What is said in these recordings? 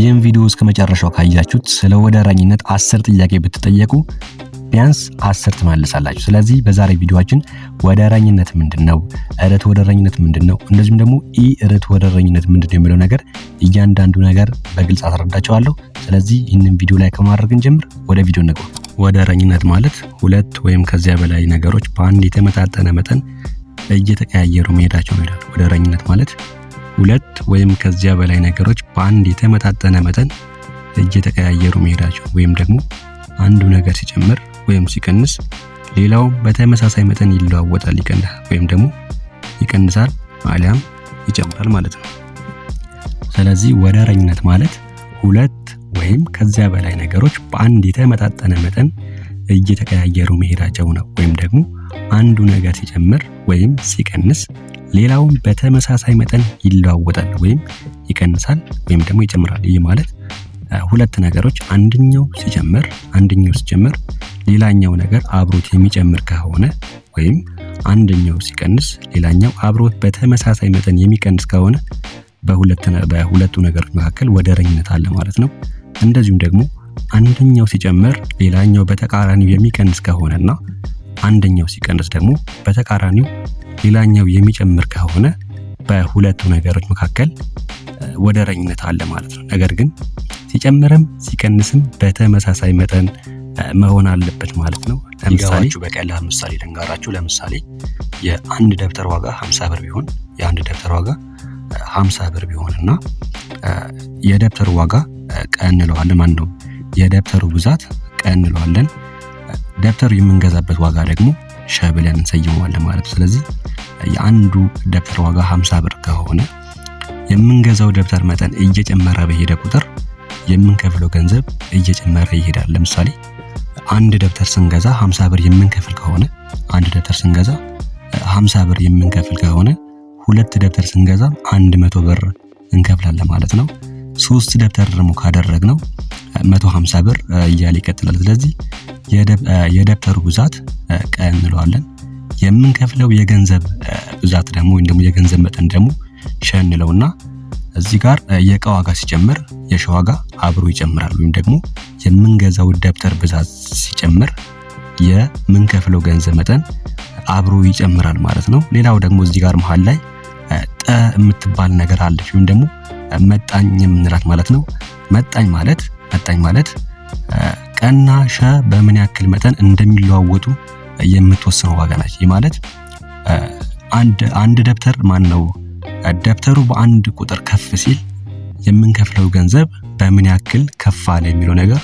ይህን ቪዲዮ እስከ መጨረሻው ካያችሁት ስለ ወደረኝነት 10 ጥያቄ ብትጠየቁ ቢያንስ 10 ትመልሳላችሁ። ስለዚህ በዛሬ ቪዲዮአችን ወደረኝነት ምንድነው፣ እርት ወደረኝነት ምንድነው፣ እንደዚሁም ደግሞ ኢ እርት ወደረኝነት ምንድነው የሚለው ነገር እያንዳንዱ ነገር በግልጽ አስረዳችኋለሁ። ስለዚህ ይህንን ቪዲዮ ላይ ከማድረግ እንጀምር። ወደ ቪዲዮ እንግባ። ወደረኝነት ማለት ሁለት ወይም ከዚያ በላይ ነገሮች በአንድ የተመጣጠነ መጠን እየተቀያየሩ መሄዳቸው ነው ይላል። ወደረኝነት ማለት ሁለት ወይም ከዚያ በላይ ነገሮች በአንድ የተመጣጠነ መጠን እየተቀያየሩ መሄዳቸው ወይም ደግሞ አንዱ ነገር ሲጨምር ወይም ሲቀንስ ሌላው በተመሳሳይ መጠን ይለዋወጣል፣ ይቀንሳል ወይም ደግሞ ይቀንሳል አሊያም ይጨምራል ማለት ነው። ስለዚህ ወደረኝነት ማለት ሁለት ወይም ከዚያ በላይ ነገሮች በአንድ የተመጣጠነ መጠን እየተቀያየሩ መሄዳቸው ነው ወይም ደግሞ አንዱ ነገር ሲጨምር ወይም ሲቀንስ ሌላው በተመሳሳይ መጠን ይለዋወጣል ወይም ይቀንሳል ወይም ደግሞ ይጨምራል። ይህ ማለት ሁለት ነገሮች አንደኛው ሲጨምር ሌላኛው ነገር አብሮት የሚጨምር ከሆነ ወይም አንደኛው ሲቀንስ ሌላኛው አብሮት በተመሳሳይ መጠን የሚቀንስ ከሆነ በሁለቱ ነገሮች መካከል ወደረኝነት አለ ማለት ነው። እንደዚሁም ደግሞ አንደኛው ሲጨምር ሌላኛው በተቃራኒው የሚቀንስ ከሆነና አንደኛው ሲቀንስ ደግሞ በተቃራኒው ሌላኛው የሚጨምር ከሆነ በሁለቱ ነገሮች መካከል ወደረኝነት አለ ማለት ነው። ነገር ግን ሲጨምርም ሲቀንስም በተመሳሳይ መጠን መሆን አለበት ማለት ነው። ለምሳሌ በቀላል ምሳሌ ልንገራችሁ። ለምሳሌ የአንድ ደብተር ዋጋ 50 ብር ቢሆን የደብተሩ ዋጋ ቀ እንለዋለን ማለት ነው። የደብተሩ ብዛት ቀ እንለዋለን። ደብተሩ የምንገዛበት ዋጋ ደግሞ ሸ ብለን እንሰይመዋለን ማለት ነው። ስለዚህ የአንዱ ደብተር ዋጋ 50 ብር ከሆነ የምንገዛው ደብተር መጠን እየጨመረ በሄደ ቁጥር የምንከፍለው ገንዘብ እየጨመረ ይሄዳል። ለምሳሌ አንድ ደብተር ስንገዛ 50 ብር የምንከፍል ከሆነ ሁለት ደብተር ስንገዛ 100 ብር እንከፍላለን ማለት ነው። 3 ደብተር ደግሞ ካደረግነው 150 ብር እያለ ይቀጥላል። ስለዚህ የደብተሩ ብዛት ቀ እንለዋለን። የምንከፍለው የገንዘብ ብዛት ደግሞ ወይም ደግሞ የገንዘብ መጠን ደግሞ ሸ እንለውና እዚህ ጋር የእቃ ዋጋ ሲጨምር የሸ ዋጋ አብሮ ይጨምራል ወይም ደግሞ የምንገዛው ደብተር ብዛት ሲጨምር የምንከፍለው ገንዘብ መጠን አብሮ ይጨምራል ማለት ነው። ሌላው ደግሞ እዚህ ጋር መሃል ላይ ጠ የምትባል ነገር አለች ወይም ደግሞ መጣኝ የምንላት ማለት ነው። መጣኝ ማለት ቀና ሸ በምን ያክል መጠን እንደሚለዋወጡ የምትወስነው ዋጋ ናት። ይህ ማለት አንድ ደብተር ደብተሩ በአንድ ቁጥር ከፍ ሲል የምንከፍለው ገንዘብ በምን ያክል ከፍ አለ የሚለው ነገር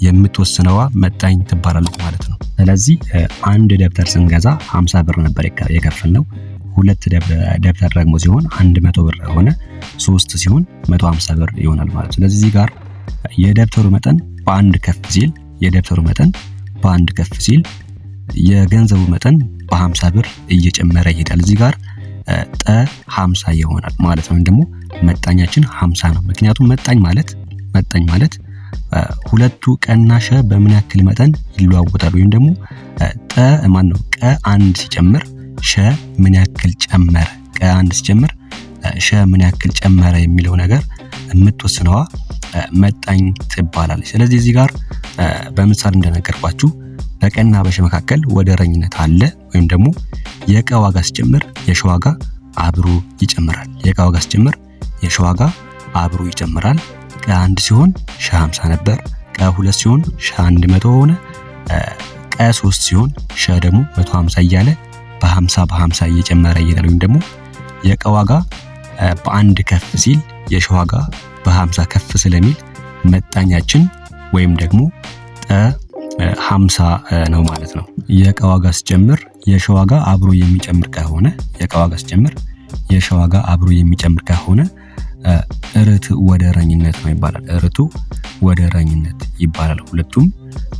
የምትወስነዋ መጣኝ ትባላለች ማለት ነው። ስለዚህ አንድ ደብተር ስንገዛ 50 ብር ነበር የከፈልነው። ሁለት ደብተር ደግሞ ሲሆን 100 ብር ሆነ። 3 ሲሆን 150 ብር ይሆናል ማለት ነው። ስለዚህ እዚህ ጋር የደብተሩ መጠን በአንድ ከፍ ሲል የገንዘቡ መጠን በ50 ብር እየጨመረ ይሄዳል። እዚህ ጋር ጠ 50 ይሆናል ማለት ነው። ደግሞ መጣኛችን 50 ነው። ምክንያቱም መጣኝ ማለት ሁለቱ ቀና ሸ በምን ያክል መጠን ይለዋወጣሉ ወይም ደግሞ ቀ አንድ ሲጨምር ሸ ምን ያክል ጨመረ፣ ሸ ምን ያክል ጨመረ የሚለው ነገር የምትወስነዋ መጣኝ ትባላለች። ስለዚህ እዚህ ጋር በምሳሌ እንደነገርኳችሁ በቀና በሸ መካከል ወደረኝነት አለ ወይም ደግሞ የእቃ ዋጋ ሲጨምር የሸ ዋጋ አብሮ ይጨምራል። ቀ 1 ሲሆን ሸ 50 ነበር። ቀ 2 ሲሆን ሸ 100 ሆነ። ቀ 3 ሲሆን ሸ ደግሞ 150 እያለ በ50 እየጨመረ ይሄዳል። ወይም ደግሞ የእቃ ዋጋ በአንድ ከፍ ሲል የሸ ዋጋ በ50 ከፍ ስለሚል መጣኛችን ወይም ደግሞ ጠ 50 ነው ማለት ነው። የእቃ ዋጋ ሲጨምር የሸ ዋጋ አብሮ የሚጨምር ከሆነ እርት ወደረኝነት ነው ይባላል። ሁለቱም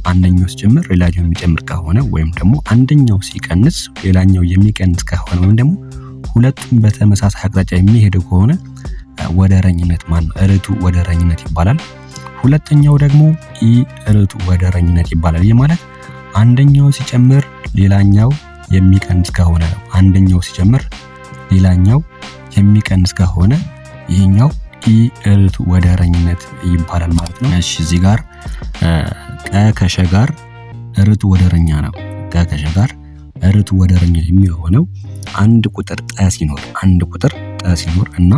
አንደኛው ሲጨምር ሌላኛው የሚጨምር ከሆነ ወይም ደግሞ አንደኛው ሲቀንስ ሌላኛው የሚቀንስ ከሆነ ወይም ደግሞ ሁለቱም በተመሳሳይ አቅጣጫ የሚሄዱ ከሆነ ወደረኝነት እርቱ ወደረኝነት ይባላል። ሁለተኛው ደግሞ ኢ እርቱ ወደረኝነት ይባላል። ይህ ማለት አንደኛው ሲጨምር ሌላኛው የሚቀንስ ከሆነ ነው። አንደኛው ሲጨምር ሌላኛው የሚቀንስ ከሆነ ይሄኛው ኢ ርቱዕ ወደረኝነት ይባላል ማለት ነው። እሺ እዚህ ጋር ቀ ከሸ ጋር ርቱዕ ወደረኛ ነው። ቀ ከሸ ጋር ርቱዕ ወደረኛ የሚሆነው አንድ ቁጥር ጠ ሲኖር እና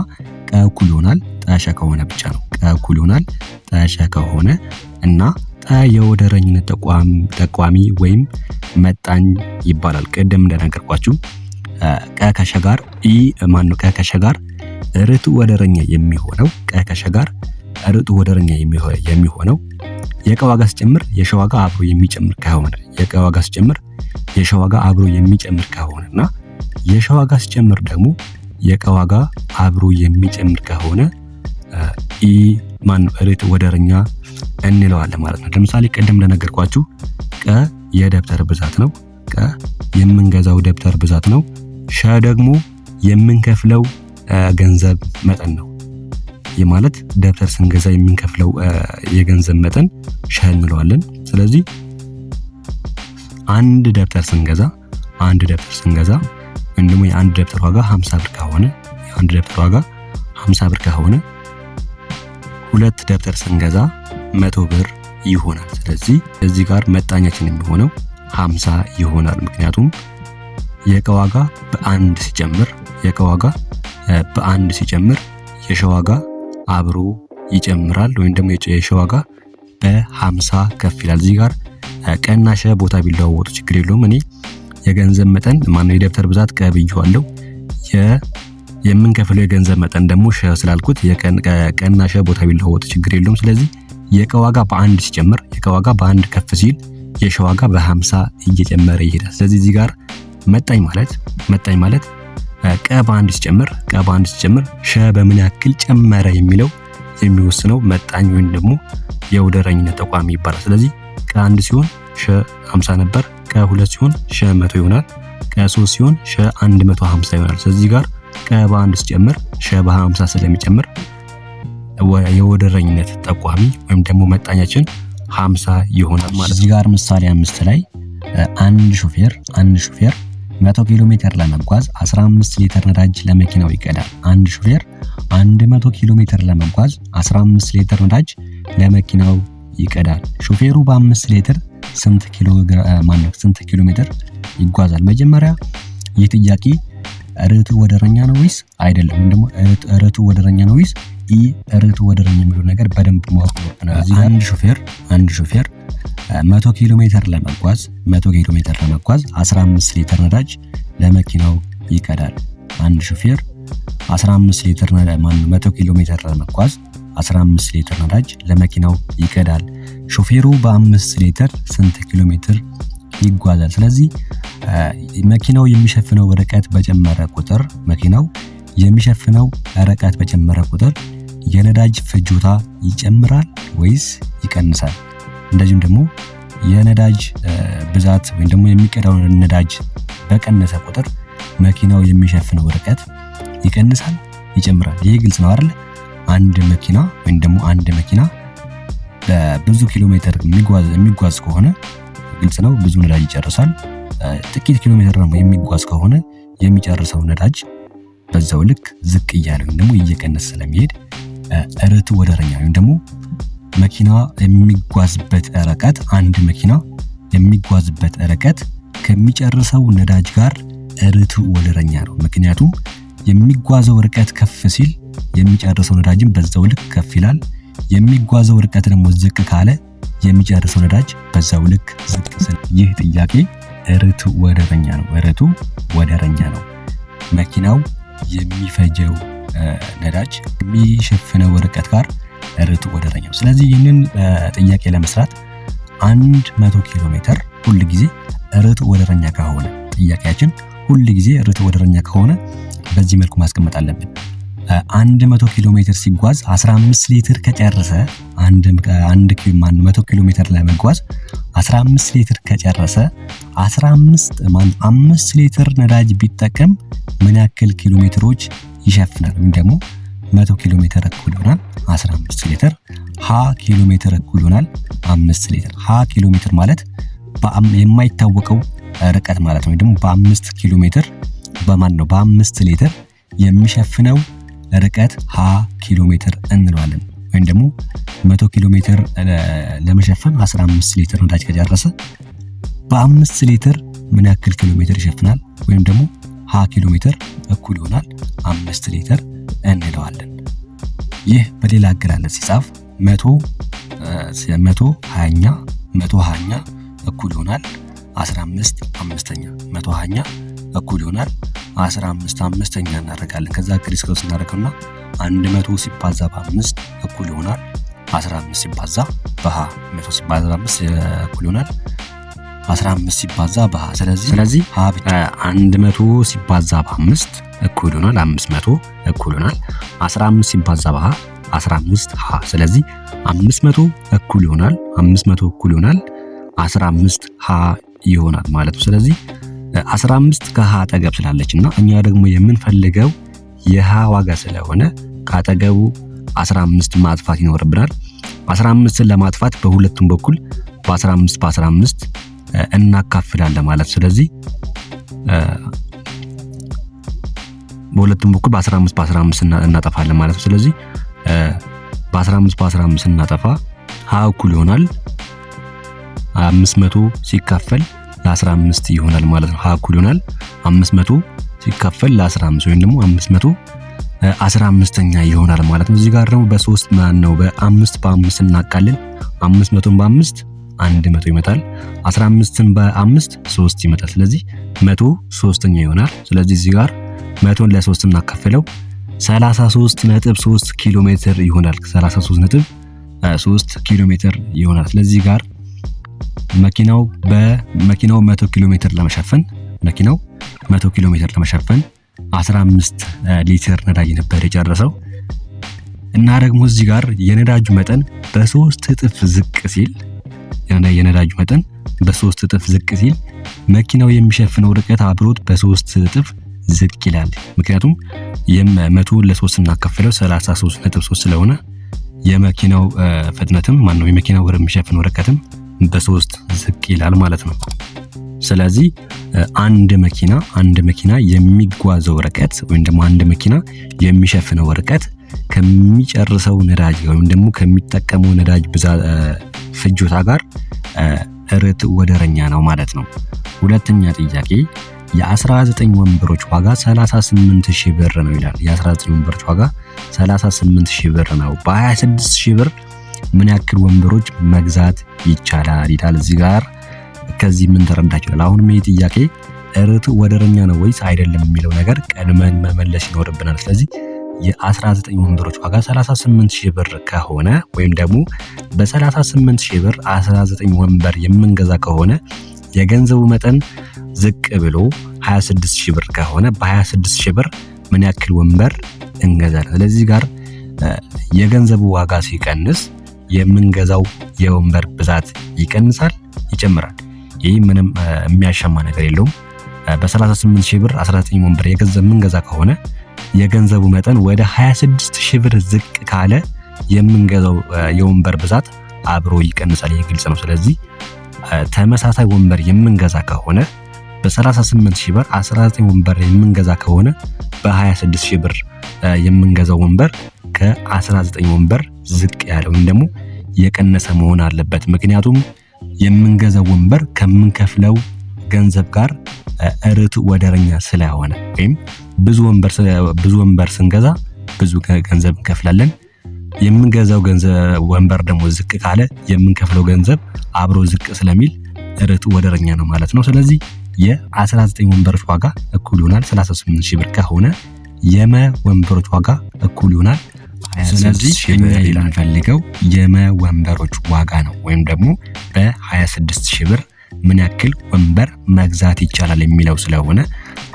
ቀ እኩል ይሆናል ጠ ሸ ከሆነ ብቻ ነው። ቀ እኩል ይሆናል ጠ ሸ ከሆነ እና ጠ የወደረኝነት ጠቋሚ ወይም መጣኝ ይባላል። ቅድም እንደነገርኳችሁ ቀ ከሸ ጋር ቀ ከሸ ጋር ርቱዕ ወደረኛ የሚሆነው የቀ ዋጋ ሲጨምር የሸ ዋጋ አብሮ የሚጨምር ከሆነና የሸ ዋጋ ሲጨምር ደግሞ የቀ ዋጋ አብሮ የሚጨምር ከሆነ ርቱዕ ወደረኛ እንለዋለን ማለት ነው። ለምሳሌ ቅድም እንደነገርኳችሁ ቀ የደብተር ብዛት ነው። ቀ የምንገዛው ደብተር ብዛት ነው። ሸ ደግሞ የምንከፍለው ገንዘብ መጠን ነው። ይህ ማለት ደብተር ስንገዛ የምንከፍለው የገንዘብ መጠን ሸ እንለዋለን። ስለዚህ አንድ ደብተር ስንገዛ ወይም ደግሞ የአንድ ደብተር ዋጋ 50 ብር ከሆነ ሁለት ደብተር ስንገዛ 100 ብር ይሆናል። ስለዚህ እዚህ ጋር መጣኛችን የሚሆነው 50 ይሆናል። ምክንያቱም የቀ ዋጋ በአንድ ሲጨምር የሸ ዋጋ አብሮ ይጨምራል ወይም ደግሞ የሸ ዋጋ በ50 ከፍ ይላል። እዚህ ጋር ቀና ሸ ቦታ ቢለዋወጡ ችግር የለውም። እኔ የገንዘብ መጠን የደብተር ብዛት ቀ ብዬዋለሁ። የምንከፍለው የገንዘብ መጠን ደግሞ ሸ ስላልኩት ቀና ሸ ቦታ ቢለዋወጡ ችግር የለውም። ስለዚህ የቀ ዋጋ በአንድ ሲጨምር የቀ ዋጋ በአንድ ከፍ ሲል የሸ ዋጋ በ50 እየጨመረ ይሄዳል። ስለዚህ እዚህ ጋር መጣኝ ማለት ቀ በአንድ ሲጨምር ሸ በምን ያክል ጨመረ የሚለው የሚወስነው መጣኝ ወይም ደግሞ የወደረኝነት ጠቋሚ ይባላል። ስለዚህ ቀ 1 ሲሆን ሸ 50 ነበር። ቀ 2 ሲሆን ሸ 100 ይሆናል። ቀ 3 ሲሆን ሸ 150 ይሆናል። ስለዚህ ጋር ቀ በአንድ ሲጨምር ሸ በ50 ስለሚጨምር የወደረኝነት ጠቋሚ ወይም ደግሞ መጣኛችን 50 ይሆናል ማለት ነው። እዚህ ጋር ምሳሌ 5 ላይ አንድ ሹፌር 100 ኪሎ ሜትር ለመጓዝ 15 ሊትር ነዳጅ ለመኪናው ይቀዳል። አንድ ሹፌር 100 ኪሎ ሜትር ለመጓዝ 15 ሊትር ነዳጅ ለመኪናው ይቀዳል። ሹፌሩ በ5 ሊትር ስንት ኪሎ ሜትር ይጓዛል? መጀመሪያ ይህ ጥያቄ ርቱዕ ወደረኛ ነው ወይስ አይደለም? ወይም ደግሞ ርቱዕ ወደረኛ ነው ወይስ ርቱዕ ወደረኛ የሚለው ነገር በደንብ ማወቅ ነው። እዚህ አንድ ሹፌር 100 ኪሎ ሜትር ለመጓዝ 15 ሊትር ነዳጅ ለመኪናው ይቀዳል። አንድ ሹፌር 100 ኪሎ ሜትር ለመጓዝ 15 ሊትር ነዳጅ ለመኪናው ይቀዳል። ሾፌሩ በ5 ሊትር ስንት ኪሎ ሜትር ይጓዛል? ስለዚህ መኪናው የሚሸፍነው ርቀት በጨመረ ቁጥር የነዳጅ ፍጆታ ይጨምራል ወይስ ይቀንሳል? እንደዚሁም ደግሞ የነዳጅ ብዛት ወይም ደግሞ የሚቀዳው ነዳጅ በቀነሰ ቁጥር መኪናው የሚሸፍነው ርቀት ይቀንሳል ይጨምራል? ይሄ ግልጽ ነው አይደል? አንድ መኪና በብዙ ኪሎ ሜትር የሚጓዝ ከሆነ ግልጽ ነው ብዙ ነዳጅ ይጨርሳል። ጥቂት ኪሎ ሜትር ደግሞ የሚጓዝ ከሆነ የሚጨርሰው ነዳጅ በዛው ልክ ዝቅ እያለ ወይም ደግሞ እየቀነሰ ስለሚሄድ ርቱዕ ወደረኛ ወይም ደግሞ መኪና የሚጓዝበት ርቀት ከሚጨርሰው ነዳጅ ጋር ርቱዕ ወደረኛ ነው። ምክንያቱም የሚጓዘው ርቀት ከፍ ሲል የሚጨርሰው ነዳጅም በዛው ልክ ከፍ ይላል። የሚጓዘው ርቀት ደግሞ ዝቅ ካለ የሚጨርሰው ነዳጅ በዛው ልክ ዝቅ ሲል፣ ይህ ጥያቄ ርቱዕ ወደረኛ ነው። መኪናው የሚፈጀው ነዳጅ የሚሸፍነው ርቀት ጋር ርቱዕ ወደረኛ ነው። ስለዚህ ይህንን ጥያቄ ለመስራት 100 ኪሎ ሜትር ሁል ጊዜ ርቱዕ ወደረኛ ከሆነ ጥያቄያችን ሁል ጊዜ ርቱዕ ወደረኛ ከሆነ በዚህ መልኩ ማስቀመጥ አለብን። 100 ኪሎ ሜትር ሲጓዝ 15 ሊትር ከጨረሰ 100 ኪሎ ሜትር ለመጓዝ 15 ሊትር ከጨረሰ 5 ሊትር ነዳጅ ቢጠቀም ምን ያክል ኪሎ ሜትሮች ይሸፍናል? ወይም ደግሞ 100 ኪሎ ሜትር እኩል ይሆናል 15 ሊትር 20 ኪሎ ሜትር እኩል ይሆናል 5 ሊትር። 20 ኪሎ ሜትር ማለት የማይታወቀው ርቀት ማለት ነው። ደግሞ በ5 ኪሎ ሜትር በ5 ሊትር የሚሸፍነው ርቀት ሀ ኪሎ ሜትር እንለዋለን። ወይም ደግሞ 100 ኪሎ ሜትር ለመሸፈን 15 ሊትር ነዳጅ ከጨረሰ በ5 ሊትር ምን ያክል ኪሎ ሜትር ይሸፍናል? ወይም ደግሞ ሀ ኪሎ ሜትር እኩል ይሆናል 5 ሊትር እንለዋለን። ይህ በሌላ አገላለጽ ሲጻፍ 120ኛ እኩል ይሆናል 15 አምስተኛ 120ኛ እኩል ይሆናል 15 አምስተኛ እናደርጋለን። ከዛ ክሪስ ክሮስ እናደርገውና 100 ሲባዛ በ5 እኩል ይሆናል 15 ሲባዛ በ 100 ሲባዛ በ5 እኩል ይሆናል 15 ሲባዛ በ ስለዚህ 100 ሲባዛ በ5 እኩል ይሆናል 500 እኩል ይሆናል 15 ሲባዛ በ 15 ሀ ስለዚህ 500 እኩል ይሆናል 15 ሀ ይሆናል ማለት ነው። ስለዚህ 15 ከሀ አጠገብ ስላለችና እኛ ደግሞ የምንፈልገው የሀ ዋጋ ስለሆነ ካጠገቡ 15 ማጥፋት ይኖርብናል። 15ን ለማጥፋት በሁለቱም በኩል በ15 እናካፍላለን ማለት ስለዚህ በሁለቱም በኩል በ15 እናጠፋለን ማለት ነው። ስለዚህ በ15 እናጠፋ ሀ እኩል ይሆናል 500 ሲካፈል ለ15 ይሆናል ማለት ነው። ሀ እኩል ይሆናል 500 ሲካፈል ለ15 ወይም ደግሞ 500 15ኛ ይሆናል ማለት ነው። እዚህ ጋር ደግሞ በ3 ማን ነው በ5 እናቃለን 500ን በ5 100 ይመጣል 15ን በ5 3 ይመጣል። ስለዚህ 100 3ኛ ይሆናል። ስለዚህ እዚህ ጋር 100ን ለ3 እናካፍለው 33.3 ኪሎ ሜትር ይሆናል። 33.3 ኪሎ ሜትር ይሆናል። ስለዚህ ጋር መኪናው 100 ኪሎ ሜትር ለመሸፈን 15 ሊትር ነዳጅ ነበር የጨረሰው እና ደግሞ እዚህ ጋር የነዳጁ መጠን በ3 እጥፍ ዝቅ ሲል መኪናው የሚሸፍነው ርቀት አብሮት በ3 እጥፍ ዝቅ ይላል። ምክንያቱም የ100 ለ3 እናካፍለው 33.3 ስለሆነ የመኪናው ፍጥነትም የመኪናው የሚሸፍነው ርቀትም በ3 ዝቅ ይላል ማለት ነው። ስለዚህ አንድ መኪና የሚጓዘው ርቀት ወይም ደግሞ አንድ መኪና የሚሸፍነው ርቀት ከሚጨርሰው ነዳጅ ወይም ደግሞ ከሚጠቀመው ነዳጅ ብዛት ፍጆታ ጋር ርት ወደረኛ ነው ማለት ነው። ሁለተኛ ጥያቄ የ19 ወንበሮች ዋጋ 38000 ብር ነው ይላል። የ19 ወንበሮች ዋጋ 38000 ብር ነው። በ26000 ብር ምን ያክል ወንበሮች መግዛት ይቻላል ይላል። እዚህ ጋር ከዚህ ምን ተረዳችሁ? አሁንም ይሄ ጥያቄ ርት ወደረኛ ነው ወይስ አይደለም የሚለው ነገር ቀድመን መመለስ ይኖርብናል። ስለዚህ የ19 ወንበሮች ዋጋ 38000 ብር ከሆነ ወይም ደግሞ በ38000 ብር 19 ወንበር የምንገዛ ከሆነ የገንዘቡ መጠን ዝቅ ብሎ 26000 ብር ከሆነ በ26000 ብር ምን ያክል ወንበር እንገዛለን? ስለዚህ ጋር የገንዘቡ ዋጋ ሲቀንስ የምንገዛው የወንበር ብዛት ይቀንሳል፣ ይጨምራል። ይህ ምንም የሚያሻማ ነገር የለውም። በ38000 ብር 19 ወንበር የምንገዛ ከሆነ የገንዘቡ መጠን ወደ 26000 ብር ዝቅ ካለ የምንገዛው የወንበር ብዛት አብሮ ይቀንሳል። ይህ ግልጽ ነው። ስለዚህ ተመሳሳይ ወንበር የምንገዛ ከሆነ በ38000 ብር 19 ወንበር የምንገዛ ከሆነ በ26000 ብር የምንገዛው ወንበር ከ19 ወንበር ዝቅ ያለ ወይም ደግሞ የቀነሰ መሆን አለበት። ምክንያቱም የምንገዛው ወንበር ከምንከፍለው ገንዘብ ጋር ርት ወደረኛ ስለሆነ ወይም ብዙ ወንበር ስንገዛ ብዙ ገንዘብ እንከፍላለን። የምንገዛው ወንበር ደግሞ ዝቅ ካለ የምንከፍለው ገንዘብ አብሮ ዝቅ ስለሚል ርት ወደረኛ ነው ማለት ነው። ስለዚህ የ19 ወንበሮች ዋጋ እኩል ይሆናል 38000 ብር ከሆነ ወንበሮች ዋጋ እኩል ይሆናል። ስለዚህ እኛ የምንፈልገው ወንበሮች ዋጋ ነው ወይም ደግሞ በ26000 ብር ምን ያክል ወንበር መግዛት ይቻላል የሚለው ስለሆነ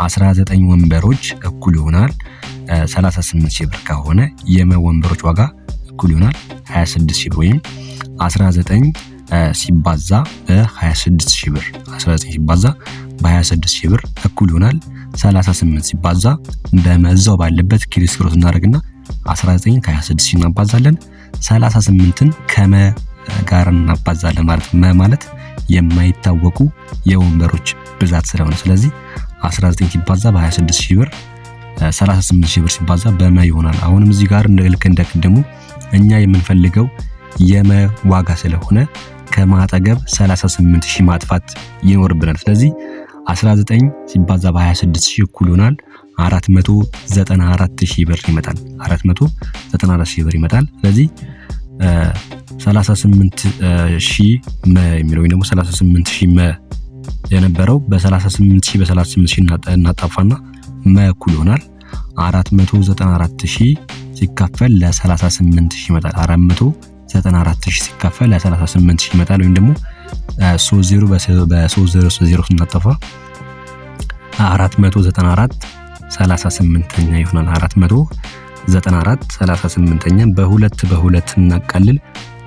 19 ወንበሮች እኩል ይሆናል 38000 ብር ከሆነ ወንበሮች ዋጋ እኩል ይሆናል 26000 ብር ወይም 19 ሲባዛ በ26000 ብር 19 ሲባዛ በ26000 ብር እኩል ይሆናል 38 ሲባዛ በመዛው ባለበት ክሪስ ክሮስ እናደርግና 19 ከ26 እናባዛለን 38ን ከመ ጋር እናባዛለን ማለት የማይታወቁ የወንበሮች ብዛት ስለሆነ ስለዚህ 19 ሲባዛ በ26000 ብር 38000 ብር ሲባዛ በመ ይሆናል። አሁንም እዚህ ጋር ልክ እንደ ቅድሙ እኛ የምንፈልገው የመ ዋጋ ስለሆነ ከማጠገብ 38000 ማጥፋት ይኖርብናል። ስለዚህ 19 ሲባዛ በ26000 እኩል ይሆናል 494000 ብር ይመጣል። 494000 ብር ይመጣል። ስለዚህ 38000 መ የሚለው ወይ ደግሞ 38000 መ የነበረው በ38000 በ38000 እናጣፋና መ እኩል ይሆናል 494000 ሲካፈል ለ38000 ይመጣል። 494000 ሲካፈል ለ38000 ይመጣል። ወይም ደግሞ 30 በ30 ስናጠፋ 494 38ኛ ይሆናል። 494 38ኛ በሁለት እናቃልል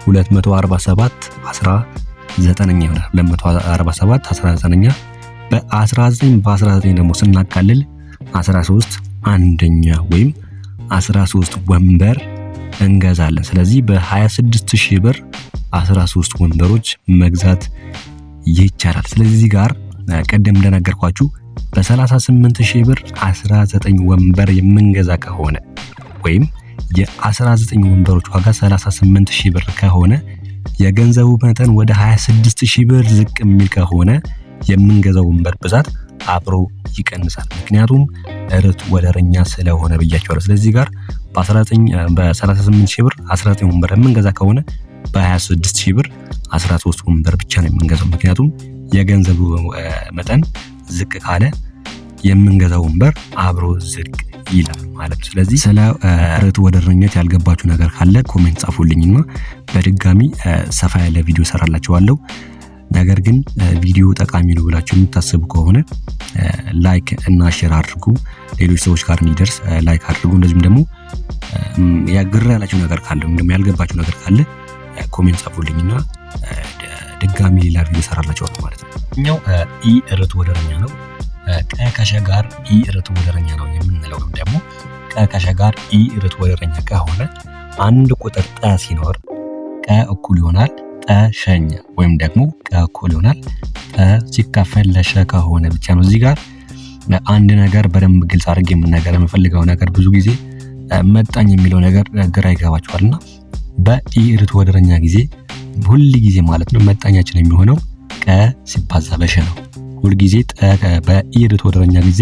247 19ኛ ይሆናል። 247 19ኛ በ19 ደግሞ ስናቃልል 13 አንደኛ ወይም 13 ወንበር እንገዛለን። ስለዚህ በ26000 ብር 13 ወንበሮች መግዛት ይቻላል። ስለዚህ ጋር ቀደም እንደነገርኳችሁ በ38000 ብር 19 ወንበር የምንገዛ ከሆነ ወይም የ19 ወንበሮች ዋጋ 38000 ብር ከሆነ የገንዘቡ መጠን ወደ 26000 ብር ዝቅ የሚል ከሆነ የምንገዛው ወንበር ብዛት አብሮ ይቀንሳል። ምክንያቱም ርቱ ወደረኛ ስለሆነ ብያቸዋለሁ። ስለዚህ ጋር በ38000 ብር 19 ወንበር የምንገዛ ከሆነ በ26000 ብር 13 ወንበር ብቻ ነው የምንገዛው። ምክንያቱም የገንዘቡ መጠን ዝቅ ካለ የምንገዛው ወንበር አብሮ ዝቅ ይላል ማለት ነው። ስለዚህ ስለ ርቱ ወደረኝነት ያልገባችሁ ነገር ካለ ኮሜንት ጻፉልኝና በድጋሚ ሰፋ ያለ ቪዲዮ ሰራላችኋለሁ። ነገር ግን ቪዲዮ ጠቃሚ ነው ብላችሁ የምታስቡ ከሆነ ላይክ እና ሼር አድርጉ፣ ሌሎች ሰዎች ጋር እንዲደርስ ላይክ አድርጉ። እንደዚሁም ደግሞ ያግራ ያላችሁ ነገር ካለ ወይም ደግሞ ያልገባችሁ ነገር ካለ ኮሜንት ጻፉልኝና ድጋሚ ሌላ ቪዲዮ ሰራላችኋለሁ ማለት ነው። እኛው ኢ ርቱ ወደረኛ ነው። ቀ ከሸ ጋር ኢ ርቱ ወደረኛ ነው የምንለው ወይም ደግሞ ቀ ከሸ ጋር ኢ ርቱ ወደረኛ ከሆነ አንድ ቁጥር ጠ ሲኖር ቀ እኩል ይሆናል ጠ ሸኛ ወይም ደግሞ ቀ እኩል ይሆናል ጠ ሲካፈል ለሸ ከሆነ ብቻ ነው። እዚህ ጋር አንድ ነገር በደንብ ግልጽ አድርጌ የምናገር የምፈልገው ነገር ብዙ ጊዜ መጣኝ የሚለው ነገር ግራ ይገባችኋልና በኢ ርቱ ወደረኛ ጊዜ ሁል ጊዜ ማለት ነው መጣኛችን የሚሆነው ቀ ሲባዛ በሸ ነው። ሁል ጊዜ በኢ ርቱ ወደረኛ ጊዜ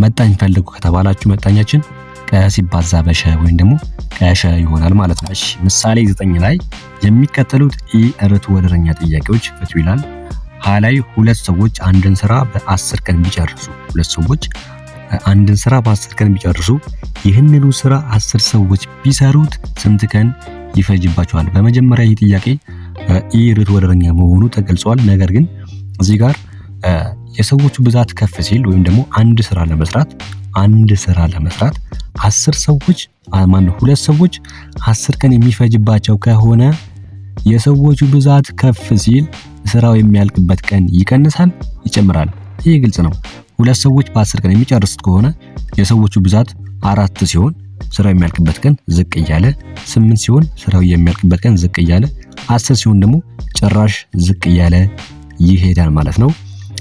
መጣኝ ፈልጉ ከተባላችሁ መጣኛችን ቀ ሲባዛ በሸ ወይም ደግሞ ቀሸ ይሆናል ማለት ነው። እሺ ምሳሌ 9 ላይ የሚከተሉት ኢ ርቱ ወደረኛ ጥያቄዎች ፍቱ ይላል። ሀ ላይ ሁለት ሰዎች አንድን ስራ በ10 ቀን ቢጨርሱ አንድን ስራ በ10 ቀን ቢጨርሱ ይህንኑ ስራ 10 ሰዎች ቢሰሩት ስንት ቀን ይፈጅባቸዋል? በመጀመሪያ ይህ ጥያቄ ኢ ርቱ ወደረኛ መሆኑ ተገልጿል። ነገር ግን እዚህ ጋር የሰዎቹ ብዛት ከፍ ሲል ወይም ደግሞ አንድ ስራ ለመስራት 10 ሰዎች ሁለት ሰዎች 10 ቀን የሚፈጅባቸው ከሆነ የሰዎቹ ብዛት ከፍ ሲል ስራው የሚያልቅበት ቀን ይቀንሳል ይጨምራል? ይህ ግልጽ ነው። ሁለት ሰዎች በ10 ቀን የሚጨርሱት ከሆነ የሰዎቹ ብዛት 4 ሲሆን ስራው የሚያልቅበት ቀን ዝቅ እያለ 8 ሲሆን ስራው የሚያልቅበት ቀን ዝቅ እያለ 10 ሲሆን ደግሞ ጭራሽ ዝቅ እያለ ይሄዳል ማለት ነው።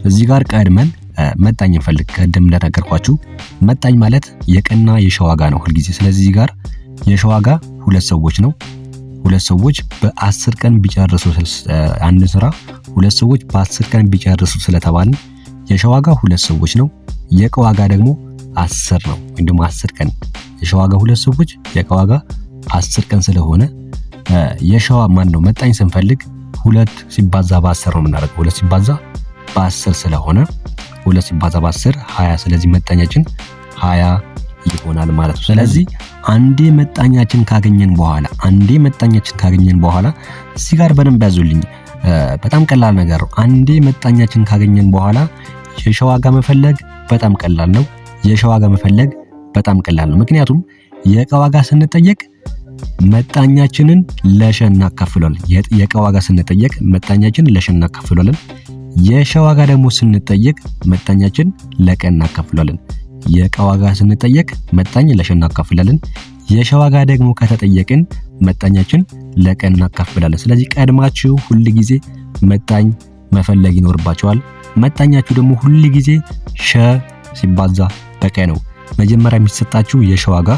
እዚህ ጋር ቀድመን መጣኝ እንፈልግ። ቀደም እንደነገርኳችሁ መጣኝ ማለት የቀና የሸ ዋጋ ነው ሁልጊዜ። ስለዚህ እዚህ ጋር የሸ ዋጋ ሁለት ሰዎች ነው። ሁለት ሰዎች በ10 ቀን ቢጨርሱ አንድ ስራ ሁለት ሰዎች በ10 ቀን ቢጨርሱ ስለተባልን የሸ ዋጋ ሁለት ሰዎች ነው። የቀ ዋጋ ደግሞ 10 ነው ወይም ደግሞ 10 ቀን። የሸ ዋጋ ሁለት ሰዎች የቀ ዋጋ 10 ቀን ስለሆነ የሸዋ ነው መጣኝ ስንፈልግ 2 ሲባዛ በ10 ነው የምናደርገው። 2 ሲባዛ በ10 ስለሆነ 2 ሲባዛ በ10 20። ስለዚህ መጣኛችን 20 ይሆናል ማለት ነው። ስለዚህ አንዴ መጣኛችን ካገኘን በኋላ እዚህ ጋር በደንብ ያዙልኝ። በጣም ቀላል ነገር ነው። አንዴ መጣኛችን ካገኘን በኋላ የሸ ዋጋ መፈለግ በጣም ቀላል ነው። የሸ ዋጋ መፈለግ በጣም ቀላል ነው። ምክንያቱም የቀ ዋጋ ስንጠየቅ መጣኛችንን ለሸ እናካፍሏለን። የቀ ዋጋ ስንጠየቅ መጣኛችንን ለሸ እናካፍሏለን። የሸ ዋጋ ደግሞ ስንጠየቅ መጣኛችን ለቀ እናካፍሏለን። የቀ ዋጋ ስንጠየቅ መጣኝ ለሸ እናካፍላለን። የሸ ዋጋ ደግሞ ከተጠየቅን መጣኛችን ለቀ እናካፍላለን። ስለዚህ ቀድማችሁ ሁል ጊዜ መጣኝ መፈለግ ይኖርባችኋል። መጣኛችሁ ደግሞ ሁል ጊዜ ሸ ሲባዛ በቀ ነው። መጀመሪያ የሚሰጣችሁ የሸ ዋጋ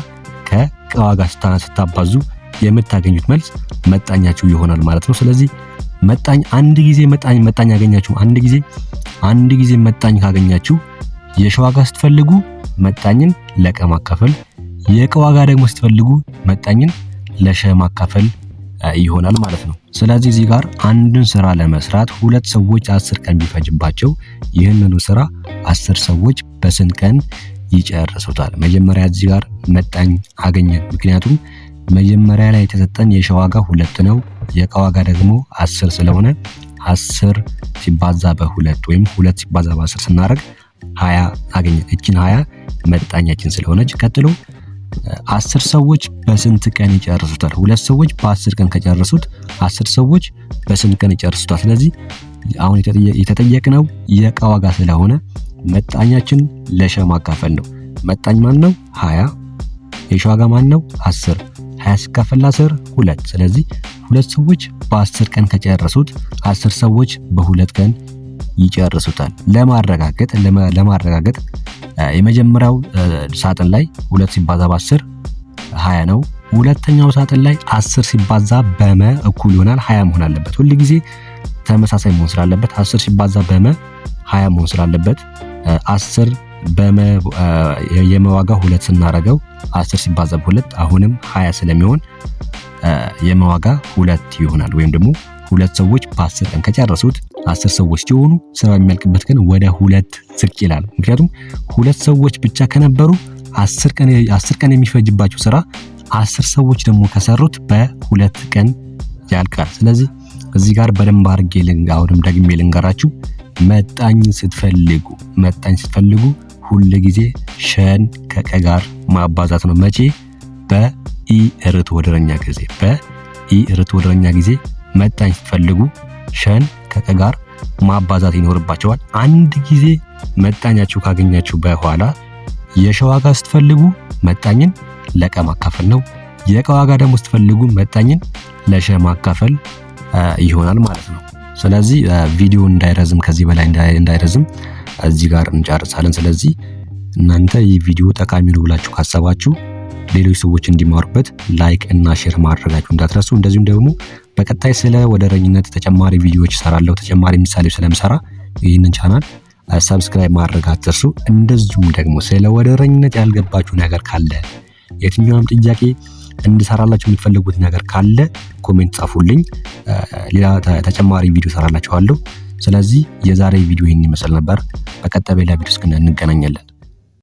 ከቀ ዋጋ ስታባዙ የምታገኙት መልስ መጣኛችሁ ይሆናል ማለት ነው። ስለዚህ መጣኝ አንድ ጊዜ መጣኝ ያገኛችሁ አንድ ጊዜ መጣኝ ካገኛችሁ የሸ ዋጋ ስትፈልጉ መጣኝን ለቀ ማካፈል፣ የቀ ዋጋ ደግሞ ስትፈልጉ መጣኝን ለሸ ማካፈል ይሆናል ማለት ነው። ስለዚህ እዚህ ጋር አንድን ስራ ለመስራት ሁለት ሰዎች 10 ቀን ቢፈጅባቸው ይህንኑ ስራ 10 ሰዎች በስንት ቀን ይጨርሱታል? መጀመሪያ እዚህ ጋር መጣኝ አገኘን። ምክንያቱም መጀመሪያ ላይ የተሰጠን የሸ ዋጋ 2 ነው፣ የቀ ዋጋ ደግሞ 10 ስለሆነ 10 ሲባዛ በ2 ወይም 2 ሲባዛ በ10 ስናደርግ 20 አገኘን። እቺን 20 መጣኛችን ስለሆነች ቀጥሎ 10 ሰዎች በስንት ቀን ይጨርሱታል? ሁለት ሰዎች በ10 ቀን ከጨረሱት 10 ሰዎች በስንት ቀን ይጨርሱታል? ስለዚህ አሁን የተጠየቅነው የቀ ዋጋ ስለሆነ መጣኛችን ለሸ ማካፈል ነው። መጣኝ ማን ነው? 20። የሸ ዋጋ ማን ነው? 10። 20 ሲካፈል 10 2። ስለዚህ ሁለት ሰዎች በ10 ቀን ከጨረሱት 10 ሰዎች በ2 ቀን ይጨርሱታል። ለማረጋገጥ የመጀመሪያው ሳጥን ላይ 2 ሲባዛ በ10 20 ነው። ሁለተኛው ሳጥን ላይ 10 ሲባዛ በመ እኩል ይሆናል 20 መሆን አለበት። ሁሉ ጊዜ ተመሳሳይ መሆን ስላለበት 10 ሲባዛ በመ 20 መሆን ስላለበት 10 በመ የመዋጋ 2 ስናረገው 10 ሲባዛ በ2 አሁንም 20 ስለሚሆን የመዋጋ 2 ይሆናል። ወይም ደግሞ ሁለት ሰዎች በ10 ቀን ከጨረሱት 10 ሰዎች ሲሆኑ ስራው የሚያልቅበት ግን ወደ 2 ዝቅ ይላል። ምክንያቱም ሁለት ሰዎች ብቻ ከነበሩ 10 ቀን የሚፈጅባቸው ስራ 10 ሰዎች ደግሞ ከሰሩት በ2 ቀን ያልቃል። ስለዚህ እዚህ ጋር በደንብ አድርጌ አሁንም ደግሜ ልንገራችሁ። መጣኝ ስትፈልጉ ሁል ጊዜ ሸን ከቀ ጋር ማባዛት ነው። መቼ? በኢ ርት ወደረኛ ጊዜ መጣኝ ስትፈልጉ ሸን ከቀ ጋር ማባዛት ይኖርባቸዋል። አንድ ጊዜ መጣኛችሁ ካገኛችሁ በኋላ የሸ ዋጋ ስትፈልጉ መጣኝን ለቀ ማካፈል ነው። የቀ ዋጋ ደግሞ ስትፈልጉ መጣኝን ለሸ ማካፈል ይሆናል ማለት ነው። ስለዚህ ቪዲዮ እንዳይረዝም ከዚህ በላይ እንዳይረዝም እዚህ ጋር እንጨርሳለን። ስለዚህ እናንተ ይህ ቪዲዮ ጠቃሚ ነው ብላችሁ ካሰባችሁ ሌሎች ሰዎች እንዲማሩበት ላይክ እና ሼር ማድረጋችሁ እንዳትረሱ። እንደዚሁም ደግሞ በቀጣይ ስለ ወደረኝነት ተጨማሪ ቪዲዮዎች እሰራለሁ። ተጨማሪ ምሳሌዎች ስለምሰራ ይህንን ቻናል ሰብስክራይብ ማድረግ አትርሱ። እንደዚሁም ደግሞ ስለ ወደረኝነት ያልገባችሁ ነገር ካለ የትኛውም ጥያቄ እንድሰራላችሁ የምትፈልጉት ነገር ካለ ኮሜንት ጻፉልኝ። ሌላ ተጨማሪ ቪዲዮ እሰራላችኋለሁ። ስለዚህ የዛሬ ቪዲዮ ይህን ይመስል ነበር። በቀጣይ ሌላ ቪዲዮ እስክንገናኛለን።